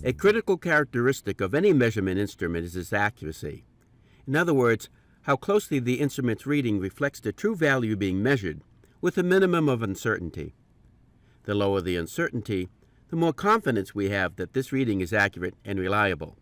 A critical characteristic of any measurement instrument is its accuracy. In other words, how closely the instrument's reading reflects the true value being measured, with a minimum of uncertainty. The lower the uncertainty, the more confidence we have that this reading is accurate and reliable.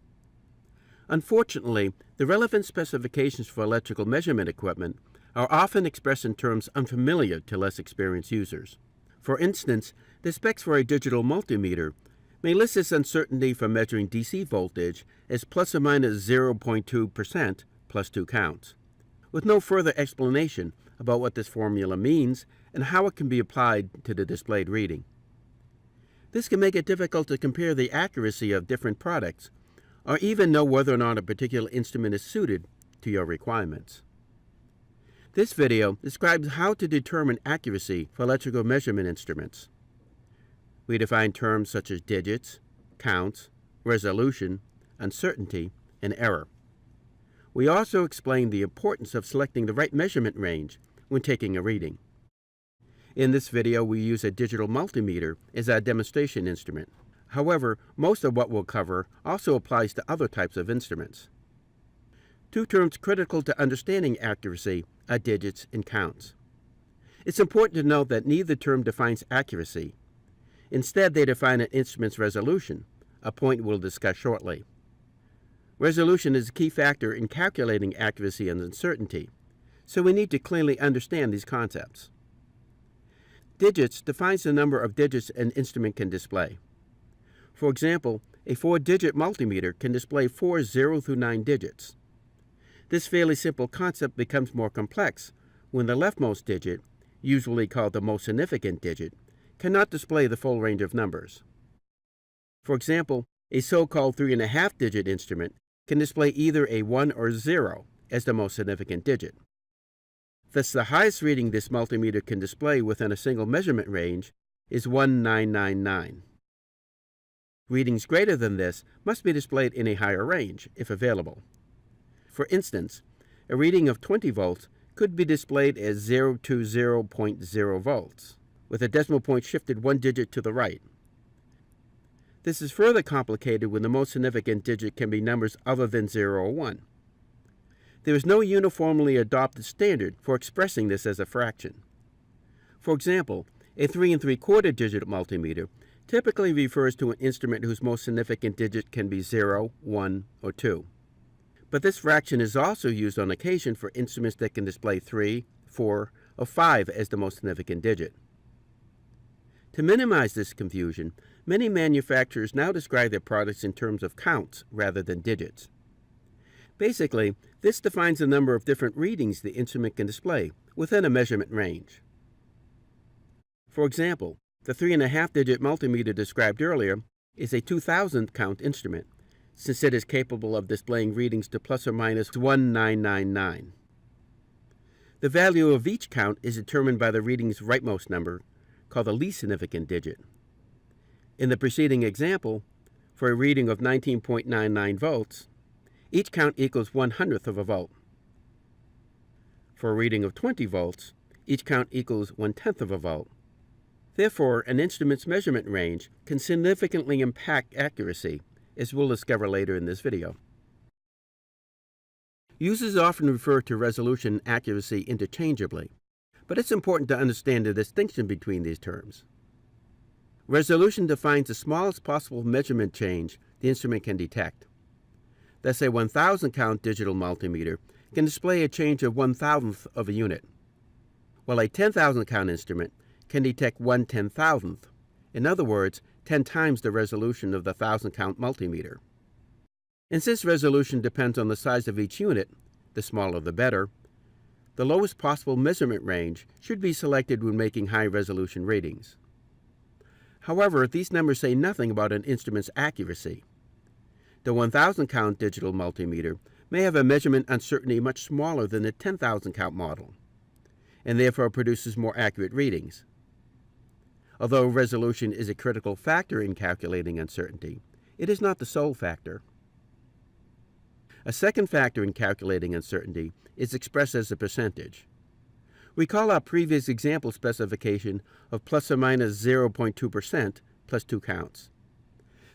Unfortunately, the relevant specifications for electrical measurement equipment are often expressed in terms unfamiliar to less experienced users. For instance, the specs for a digital multimeter may list its uncertainty for measuring DC voltage as plus or minus 0.2% plus 2 counts, with no further explanation about what this formula means and how it can be applied to the displayed reading. This can make it difficult to compare the accuracy of different products, or even know whether or not a particular instrument is suited to your requirements. This video describes how to determine accuracy for electrical measurement instruments. We define terms such as digits, counts, resolution, uncertainty, and error. We also explain the importance of selecting the right measurement range when taking a reading. In this video, we use a digital multimeter as our demonstration instrument. However, most of what we'll cover also applies to other types of instruments. Two terms critical to understanding accuracy are digits and counts. It's important to note that neither term defines accuracy. Instead, they define an instrument's resolution, a point we'll discuss shortly. Resolution is a key factor in calculating accuracy and uncertainty, so we need to clearly understand these concepts. Digits defines the number of digits an instrument can display. For example, a 4-digit multimeter can display 4 0 through 9 digits. This fairly simple concept becomes more complex when the leftmost digit, usually called the most significant digit, cannot display the full range of numbers. For example, a so-called 3.5-digit instrument can display either a 1 or 0 as the most significant digit. Thus, the highest reading this multimeter can display within a single measurement range is 1999. Readings greater than this must be displayed in a higher range, if available. For instance, a reading of 20 volts could be displayed as 020.0 volts, with a decimal point shifted 1 digit to the right. This is further complicated when the most significant digit can be numbers other than 0 or 1. There is no uniformly adopted standard for expressing this as a fraction. For example, a 3 3/4 digit multimeter typically refers to an instrument whose most significant digit can be 0, 1, or 2. But this fraction is also used on occasion for instruments that can display 3, 4, or 5 as the most significant digit. To minimize this confusion, many manufacturers now describe their products in terms of counts rather than digits. Basically, this defines the number of different readings the instrument can display within a measurement range. For example, the 3.5-digit multimeter described earlier is a 2000 count instrument, since it is capable of displaying readings to plus or minus 1999. The value of each count is determined by the reading's rightmost number, called the least significant digit. In the preceding example, for a reading of 19.99 volts, each count equals 1/100th of a volt. For a reading of 20 volts, each count equals 1/10th of a volt. Therefore, an instrument's measurement range can significantly impact accuracy, as we'll discover later in this video. Users often refer to resolution and accuracy interchangeably, but it's important to understand the distinction between these terms. Resolution defines the smallest possible measurement change the instrument can detect. Thus, a 1000 count digital multimeter can display a change of 1/1000th of a unit, while a 10,000 count instrument can detect 1/10,000th, in other words, 10 times the resolution of the 1000 count multimeter. And since resolution depends on the size of each unit, the smaller the better, the lowest possible measurement range should be selected when making high resolution readings. However, these numbers say nothing about an instrument's accuracy. The 1000 count digital multimeter may have a measurement uncertainty much smaller than the 10,000 count model, and therefore produces more accurate readings. Although resolution is a critical factor in calculating uncertainty, it is not the sole factor. A second factor in calculating uncertainty is expressed as a percentage. Recall our previous example specification of plus or minus 0.2% plus 2 counts.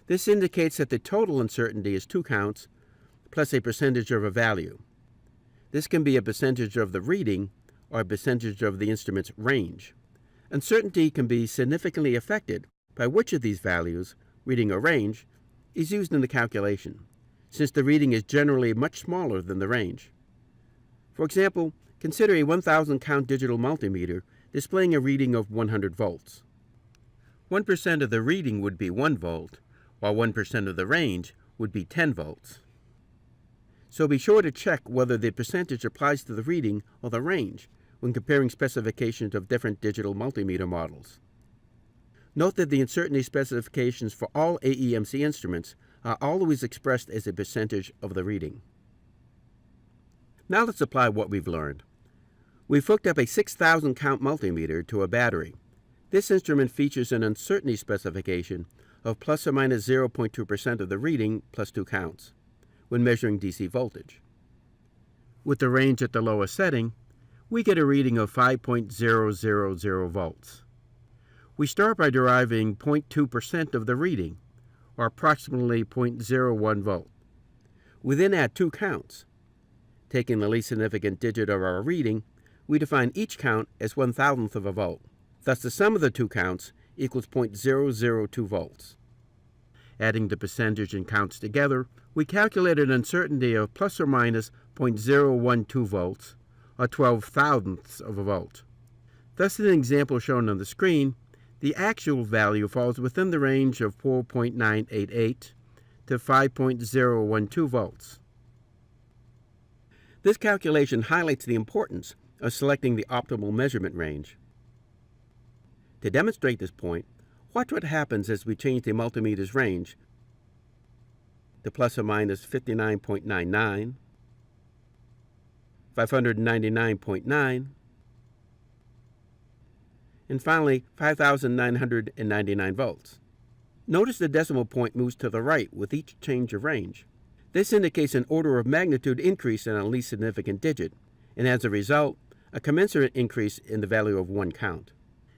This indicates that the total uncertainty is 2 counts plus a percentage of a value. This can be a percentage of the reading or a percentage of the instrument's range. Uncertainty can be significantly affected by which of these values, reading or range, is used in the calculation, since the reading is generally much smaller than the range. For example, consider a 1,000 count digital multimeter displaying a reading of 100 volts. 1% of the reading would be 1 volt, while 1% of the range would be 10 volts. So be sure to check whether the percentage applies to the reading or the range when comparing specifications of different digital multimeter models. Note that the uncertainty specifications for all AEMC instruments are always expressed as a percentage of the reading. Now let's apply what we've learned. We've hooked up a 6,000 count multimeter to a battery. This instrument features an uncertainty specification of plus or minus 0.2% of the reading plus 2 counts when measuring DC voltage. With the range at the lowest setting, we get a reading of 5.000 volts. We start by deriving 0.2% of the reading, or approximately 0.01 volt. We then add 2 counts. Taking the least significant digit of our reading, we define each count as 1,000th of a volt. Thus, the sum of the 2 counts equals 0.002 volts. Adding the percentage and counts together, we calculate an uncertainty of plus or minus 0.012 volts, or 12,000ths of a volt. Thus, in the example shown on the screen, the actual value falls within the range of 4.988 to 5.012 volts. This calculation highlights the importance of selecting the optimal measurement range. To demonstrate this point, watch what happens as we change the multimeter's range to plus or minus 59.99, 599.9, and finally 5,999 volts. Notice the decimal point moves to the right with each change of range. This indicates an order of magnitude increase in a least significant digit, and as a result, a commensurate increase in the value of 1 count.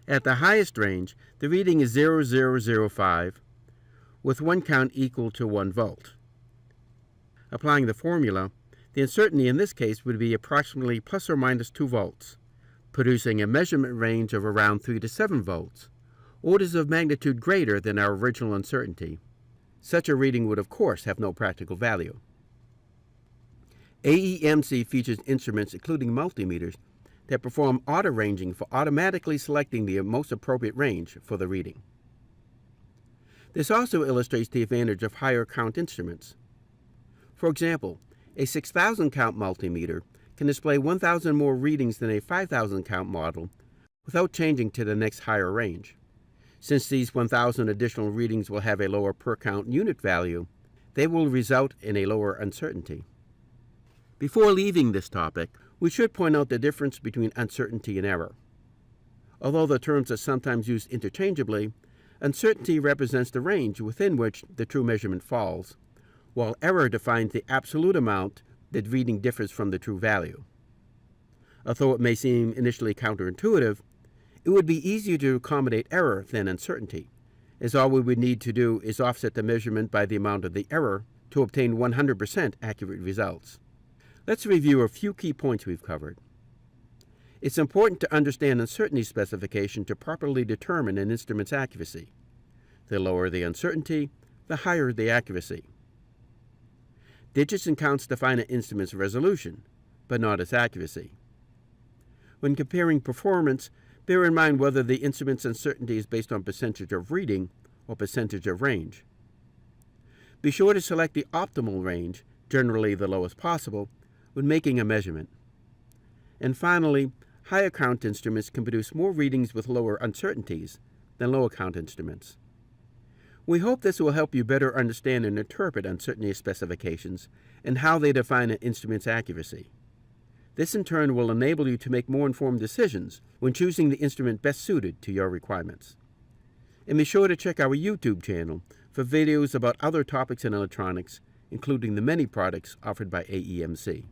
At the highest range, the reading is 0005, with 1 count equal to 1 volt. Applying the formula, the uncertainty in this case would be approximately plus or minus 2 volts, producing a measurement range of around 3 to 7 volts, orders of magnitude greater than our original uncertainty. Such a reading would, of course, have no practical value. AEMC features instruments, including multimeters, that perform auto-ranging for automatically selecting the most appropriate range for the reading. This also illustrates the advantage of higher count instruments. For example, a 6,000 count multimeter can display 1,000 more readings than a 5,000 count model without changing to the next higher range. Since these 1,000 additional readings will have a lower per count unit value, they will result in a lower uncertainty. Before leaving this topic, we should point out the difference between uncertainty and error. Although the terms are sometimes used interchangeably, uncertainty represents the range within which the true measurement falls, while error defines the absolute amount that reading differs from the true value. Although it may seem initially counterintuitive, it would be easier to accommodate error than uncertainty, as all we would need to do is offset the measurement by the amount of the error to obtain 100% accurate results. Let's review a few key points we've covered. It's important to understand uncertainty specification to properly determine an instrument's accuracy. The lower the uncertainty, the higher the accuracy. Digits and counts define an instrument's resolution, but not its accuracy. When comparing performance, bear in mind whether the instrument's uncertainty is based on percentage of reading or percentage of range. Be sure to select the optimal range, generally the lowest possible, when making a measurement. And finally, higher count instruments can produce more readings with lower uncertainties than lower count instruments. We hope this will help you better understand and interpret uncertainty specifications and how they define an instrument's accuracy. This in turn will enable you to make more informed decisions when choosing the instrument best suited to your requirements. And be sure to check our YouTube channel for videos about other topics in electronics, including the many products offered by AEMC.